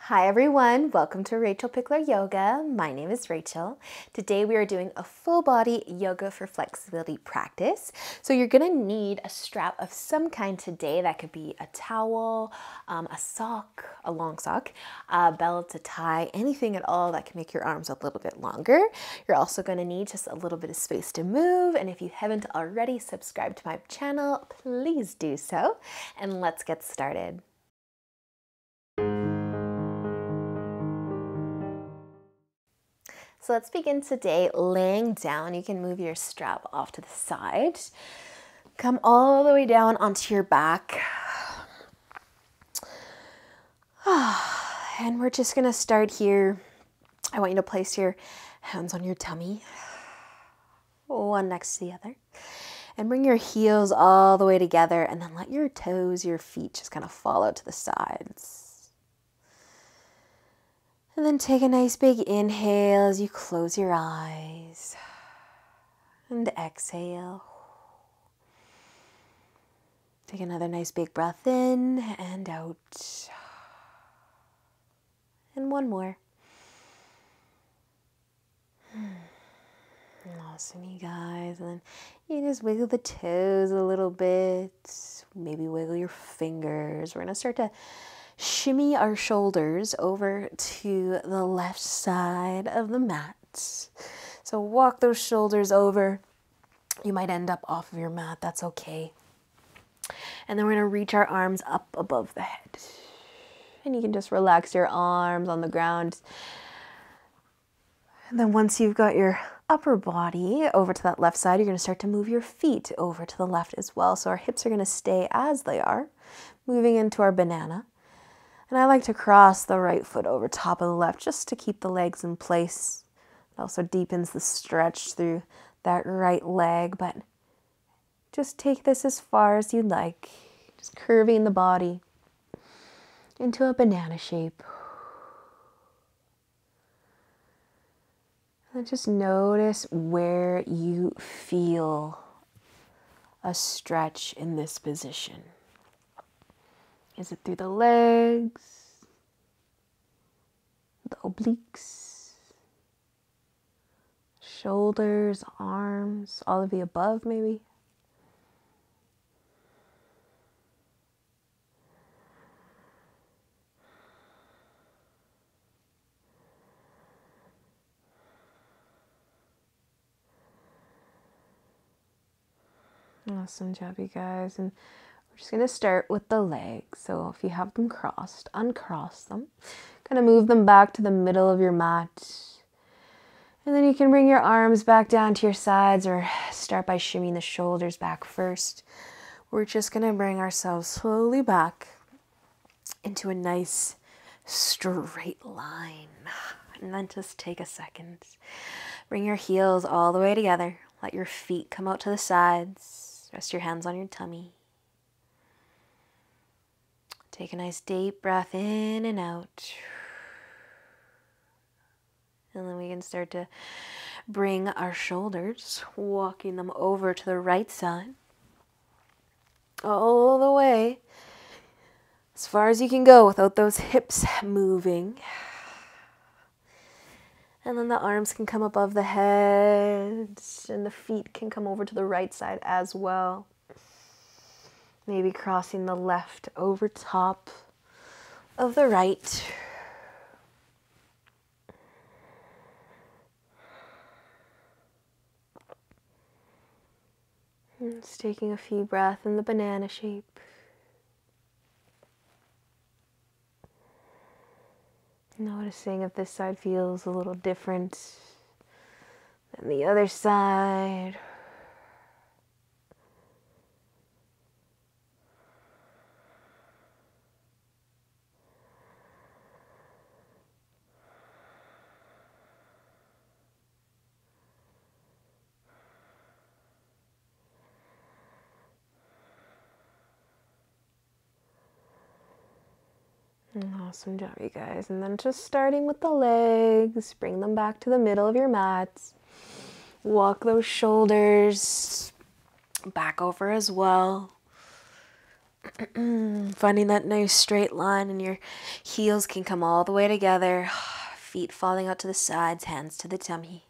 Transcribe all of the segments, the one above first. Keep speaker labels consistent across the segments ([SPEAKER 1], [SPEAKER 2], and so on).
[SPEAKER 1] Hi everyone, welcome to Rachel Pichler Yoga. My name is Rachel. Today we are doing a full body yoga for flexibility practice. So you're gonna need a strap of some kind today. That could be a towel, a sock, a long sock, a belt, a tie, anything at all that can make your arms a little bit longer. You're also gonna need just a little bit of space to move. And if you haven't already subscribed to my channel, please do so. And let's get started. So let's begin today laying down. You can move your strap off to the side. Come all the way down onto your back. And we're just gonna start here. I want you to place your hands on your tummy, one next to the other. And bring your heels all the way together and then let your toes, your feet just kind of fall out to the sides. And then take a nice big inhale as you close your eyes. And exhale. Take another nice big breath in and out. And one more. Awesome, you guys. And then you just wiggle the toes a little bit. Maybe wiggle your fingers. We're going to start to shimmy our shoulders over to the left side of the mat. So walk those shoulders over. You might end up off of your mat. That's okay. And then we're going to reach our arms up above the head. And you can just relax your arms on the ground. And then once you've got your upper body over to that left side, you're going to start to move your feet over to the left as well. So our hips are going to stay as they are, moving into our banana. And I like to cross the right foot over top of the left just to keep the legs in place. It also deepens the stretch through that right leg, but just take this as far as you'd like. Just curving the body into a banana shape. And just notice where you feel a stretch in this position. Is it through the legs, the obliques, shoulders, arms, all of the above maybe? Awesome job, you guys. And we're just going to start with the legs. So if you have them crossed, uncross them. Kind of move them back to the middle of your mat. And then you can bring your arms back down to your sides or start by shimmying the shoulders back first. We're just going to bring ourselves slowly back into a nice straight line. And then just take a second. Bring your heels all the way together. Let your feet come out to the sides. Rest your hands on your tummy. Take a nice deep breath in and out. And then we can start to bring our shoulders, walking them over to the right side. All the way as far as you can go without those hips moving. And then the arms can come above the head and the feet can come over to the right side as well. Maybe crossing the left over top of the right. And just taking a few breaths in the banana shape. Noticing if this side feels a little different than the other side. Awesome job, you guys. And then just starting with the legs, bring them back to the middle of your mat. Walk those shoulders back over as well. Finding that nice straight line, and your heels can come all the way together. Feet falling out to the sides, hands to the tummy.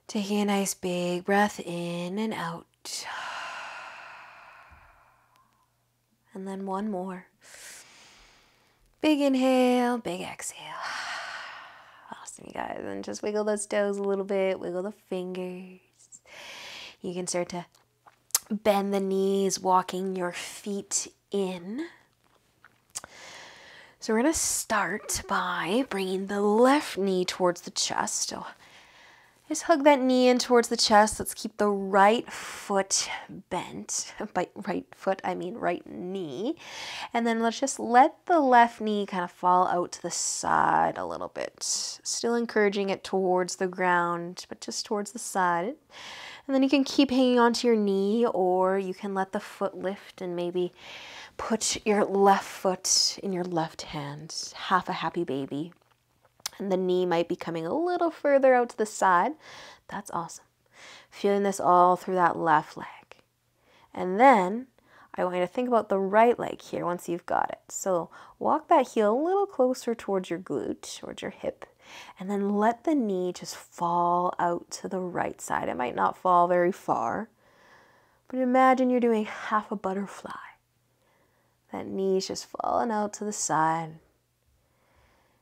[SPEAKER 1] Taking a nice big breath in and out. And then one more. Big inhale, big exhale. Awesome, you guys. And just wiggle those toes a little bit, wiggle the fingers. You can start to bend the knees, walking your feet in. So we're going to start by bringing the left knee towards the chest. So just hug that knee in towards the chest. Let's keep the right foot bent. By right foot, I mean right knee. And then let's just let the left knee kind of fall out to the side a little bit. Still encouraging it towards the ground, but just towards the side. And then you can keep hanging onto your knee, or you can let the foot lift and maybe put your left foot in your left hand. Half a happy baby. And the knee might be coming a little further out to the side. That's awesome. Feeling this all through that left leg. And then I want you to think about the right leg here once you've got it. So walk that heel a little closer towards your glute, towards your hip. And then let the knee just fall out to the right side. It might not fall very far, but imagine you're doing half a butterfly. That knee's just falling out to the side.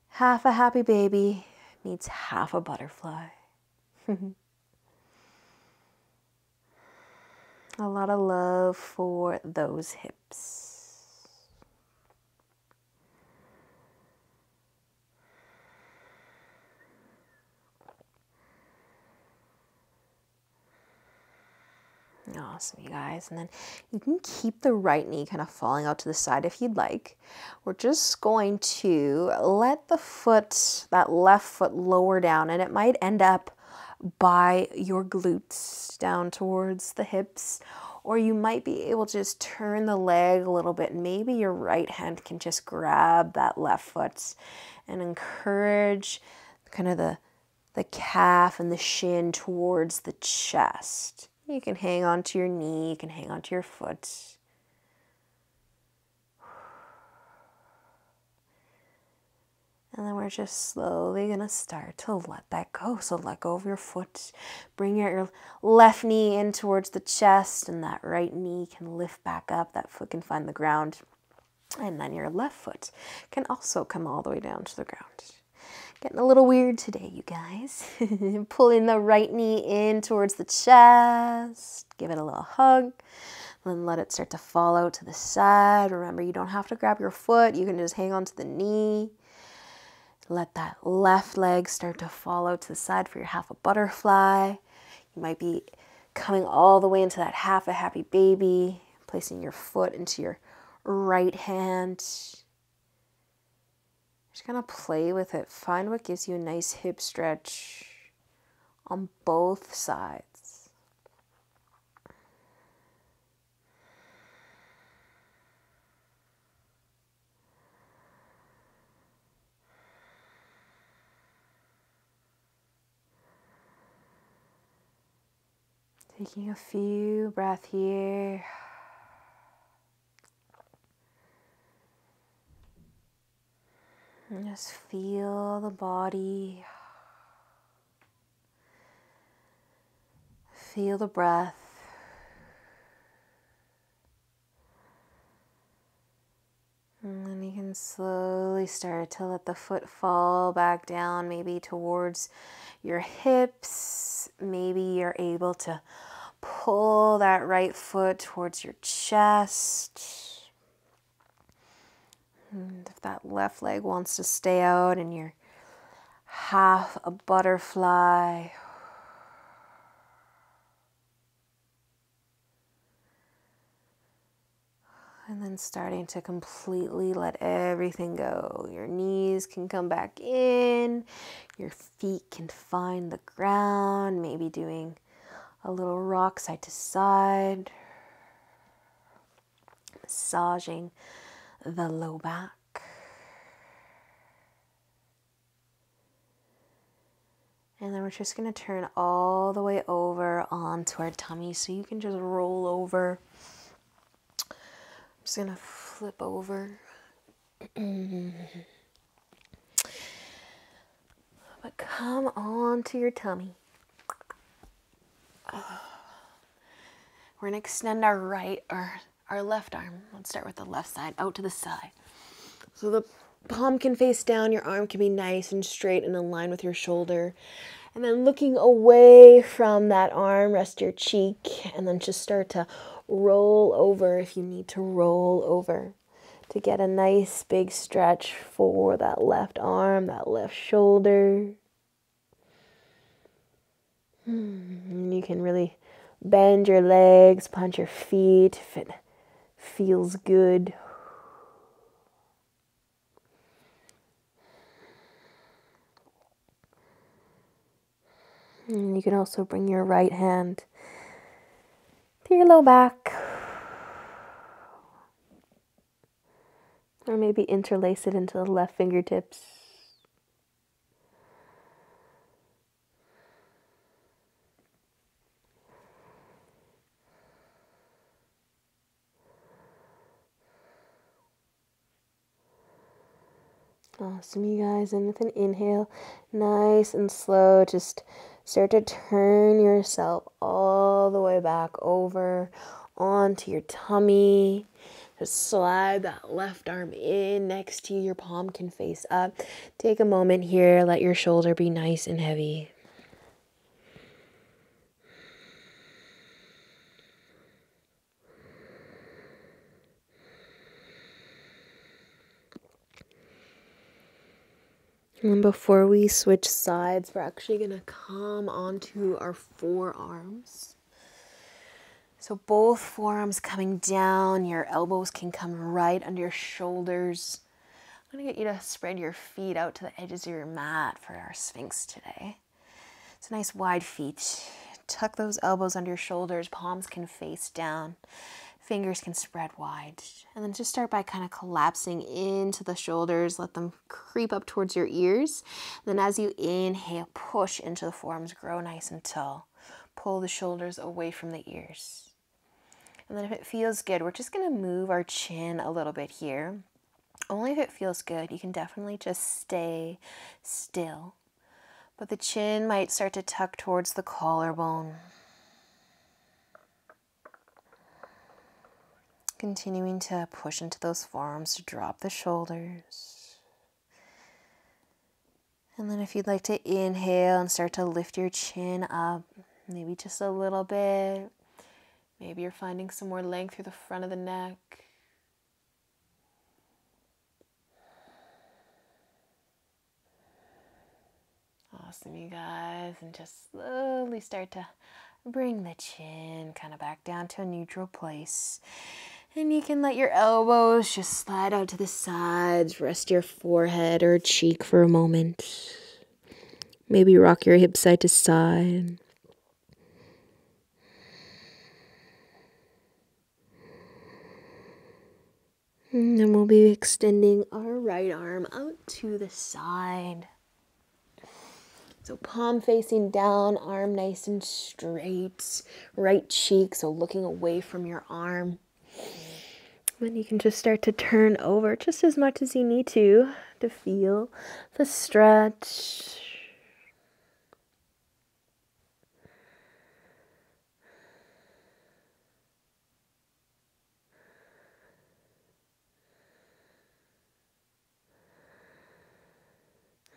[SPEAKER 1] Half a happy baby meets half a butterfly. A lot of love for those hips. Awesome, you guys. And then you can keep the right knee kind of falling out to the side if you'd like. We're just going to let the foot, that left foot, lower down, and it might end up by your glutes down towards the hips, or you might be able to just turn the leg a little bit, and maybe your right hand can just grab that left foot and encourage kind of the calf and the shin towards the chest. You can hang on to your knee, you can hang on to your foot. And then we're just slowly going to start to let that go. So let go of your foot. Bring your left knee in towards the chest, and that right knee can lift back up. That foot can find the ground. And then your left foot can also come all the way down to the ground. Getting a little weird today, you guys. Pulling the right knee in towards the chest. Give it a little hug. Then let it start to fall out to the side. Remember, you don't have to grab your foot. You can just hang on to the knee. Let that left leg start to fall out to the side for your half a butterfly. You might be coming all the way into that half a happy baby. Placing your foot into your right hand. Just gonna play with it. Find what gives you a nice hip stretch on both sides. Taking a few breaths here. And just feel the body. Feel the breath. And then you can slowly start to let the foot fall back down, maybe towards your hips. Maybe you're able to pull that right foot towards your chest. And if that left leg wants to stay out and you're half a butterfly. And then starting to completely let everything go. Your knees can come back in. Your feet can find the ground. Maybe doing a little rock side to side. Massaging the low back. And then we're just going to turn all the way over onto our tummy. So you can just roll over just going to flip over. But come on to your tummy. We're going to extend our left arm. Let's start with the left side, out to the side. So the palm can face down, your arm can be nice and straight and in line with your shoulder. And then looking away from that arm, rest your cheek, and then just start to roll over if you need to roll over to get a nice big stretch for that left arm, that left shoulder. And you can really bend your legs, punch your feet if it feels good. And you can also bring your right hand to your low back. Or maybe interlace it into the left fingertips. Awesome, you guys. And with an inhale, nice and slow, just start to turn yourself all the way back over onto your tummy. Just slide that left arm in next to you. Your palm can face up. Take a moment here. Let your shoulder be nice and heavy. And before we switch sides, we're actually going to come onto our forearms. So both forearms coming down, your elbows can come right under your shoulders. I'm going to get you to spread your feet out to the edges of your mat for our Sphinx today. So nice wide feet. Tuck those elbows under your shoulders, palms can face down. Fingers can spread wide. And then just start by kind of collapsing into the shoulders. Let them creep up towards your ears. Then as you inhale, push into the forearms, grow nice and tall. Pull the shoulders away from the ears. And then if it feels good, we're just going to move our chin a little bit here. Only if it feels good. You can definitely just stay still. But the chin might start to tuck towards the collarbone. Continuing to push into those forearms to drop the shoulders. And then if you'd like to inhale and start to lift your chin up, maybe just a little bit. Maybe you're finding some more length through the front of the neck. Awesome, you guys. And just slowly start to bring the chin kind of back down to a neutral place. And you can let your elbows just slide out to the sides. Rest your forehead or cheek for a moment. Maybe rock your hips side to side. And then we'll be extending our right arm out to the side. So palm facing down, arm nice and straight. Right cheek, so looking away from your arm. Then you can just start to turn over just as much as you need to feel the stretch.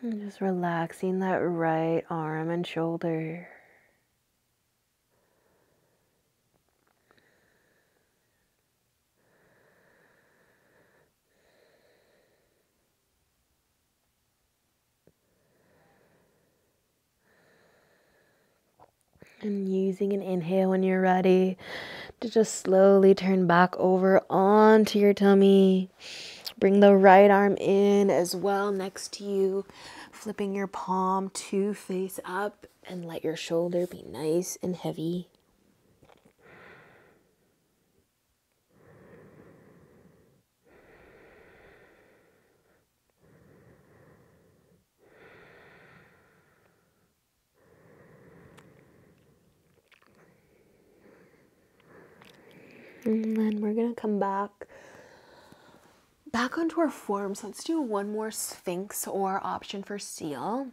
[SPEAKER 1] And just relaxing that right arm and shoulder. And using an inhale when you're ready to just slowly turn back over onto your tummy. Bring the right arm in as well next to you, flipping your palm to face up, and let your shoulder be nice and heavy. And then we're going to come back Back onto our forms, let's do one more Sphinx or option for seal.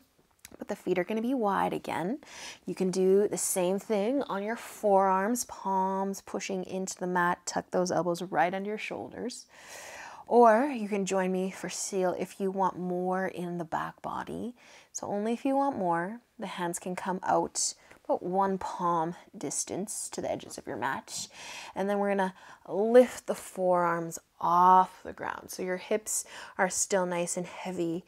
[SPEAKER 1] But the feet are going to be wide again. You can do the same thing on your forearms, palms pushing into the mat. Tuck those elbows right under your shoulders. Or you can join me for seal if you want more in the back body. So only if you want more. The hands can come out about one palm distance to the edges of your mat. And then we're going to lift the forearms off the ground. So your hips are still nice and heavy,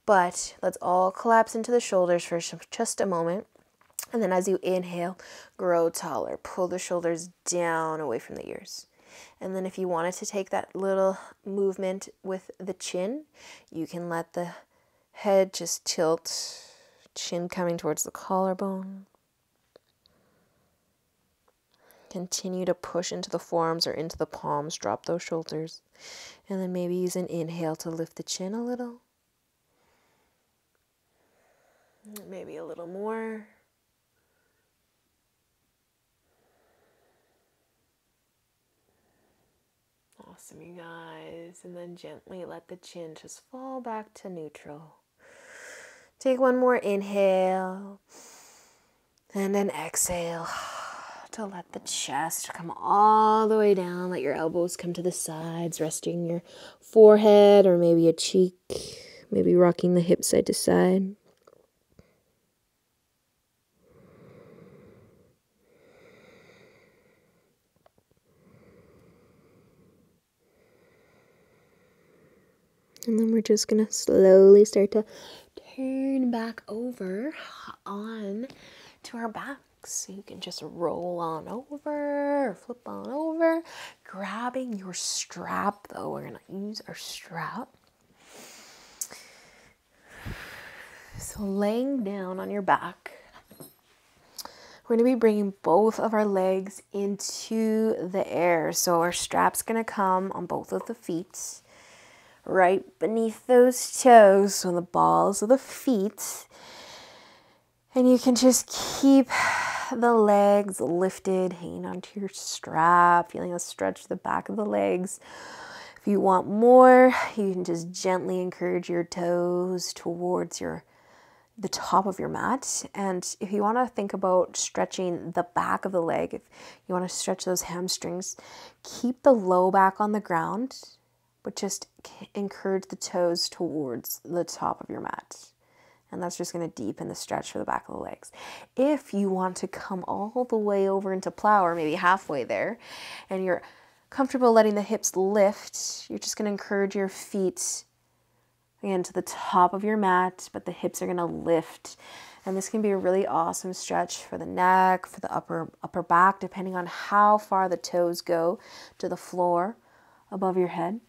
[SPEAKER 1] but let's all collapse into the shoulders for just a moment. And then as you inhale, grow taller. Pull the shoulders down away from the ears. And then if you wanted to take that little movement with the chin, you can let the head just tilt, chin coming towards the collarbone. Continue to push into the forearms or into the palms. Drop those shoulders. And then maybe use an inhale to lift the chin a little. Maybe a little more. Awesome, you guys. And then gently let the chin just fall back to neutral. Take one more inhale. And then exhale to let the chest come all the way down. Let your elbows come to the sides, resting your forehead or maybe a cheek. Maybe rocking the hips side to side. And then we're just going to slowly start to turn back over on to our backs. So you can just roll on over, or flip on over, grabbing your strap though. We're going to use our strap. So laying down on your back, we're going to be bringing both of our legs into the air. So our strap's going to come on both of the feet, right beneath those toes, so the balls of the feet. And you can just keep the legs lifted, hanging onto your strap, feeling a stretch to the back of the legs. If you want more, you can just gently encourage your toes towards the top of your mat. And if you want to think about stretching the back of the leg, if you want to stretch those hamstrings, keep the low back on the ground, but just encourage the toes towards the top of your mat. And that's just going to deepen the stretch for the back of the legs. If you want to come all the way over into plow, or maybe halfway there, and you're comfortable letting the hips lift, you're just going to encourage your feet again to the top of your mat, but the hips are going to lift. And this can be a really awesome stretch for the neck, for the upper back, depending on how far the toes go to the floor above your head.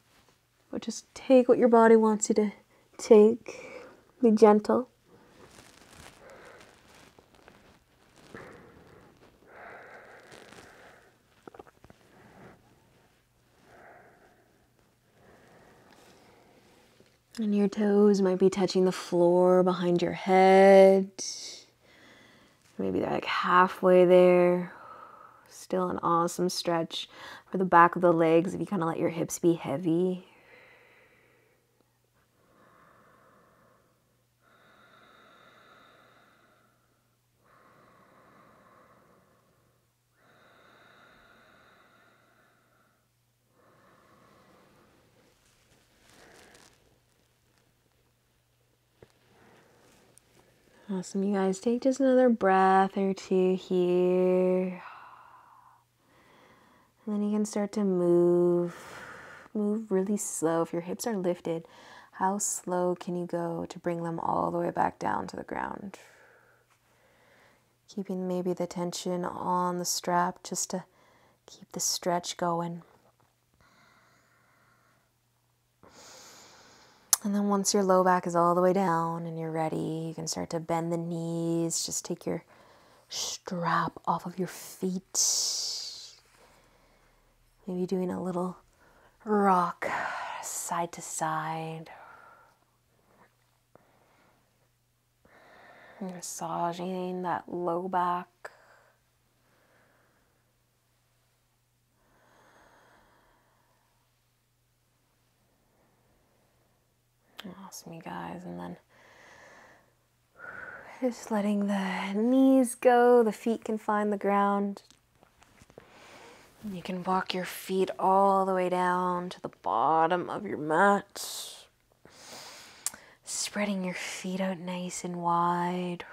[SPEAKER 1] But just take what your body wants you to take. Be gentle. And your toes might be touching the floor behind your head. Maybe they're like halfway there. Still an awesome stretch for the back of the legs if you kind of let your hips be heavy. Awesome, you guys. Take just another breath or two here. And then you can start to move really slow. If your hips are lifted, how slow can you go to bring them all the way back down to the ground? Keeping maybe the tension on the strap just to keep the stretch going. And then once your low back is all the way down and you're ready, you can start to bend the knees. Just take your strap off of your feet. Maybe doing a little rock side to side. Massaging that low back. Trust me, guys. And then just letting the knees go, the feet can find the ground. You can walk your feet all the way down to the bottom of your mat. Spreading your feet out nice and wide.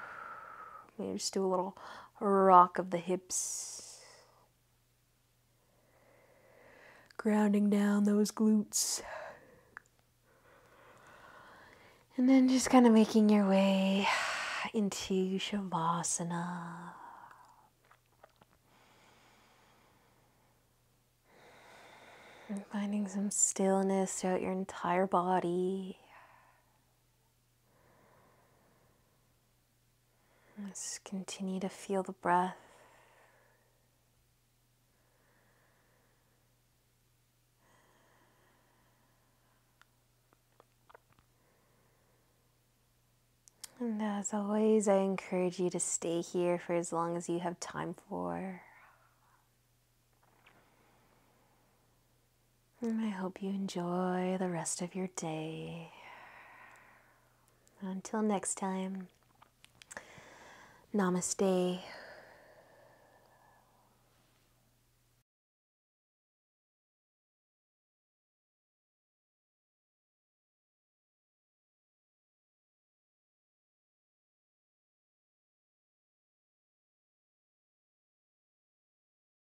[SPEAKER 1] Maybe just do a little rock of the hips. Grounding down those glutes. And then just kind of making your way into Shavasana. And finding some stillness throughout your entire body. Let's continue to feel the breath. And as always, I encourage you to stay here for as long as you have time for. And I hope you enjoy the rest of your day. Until next time, namaste.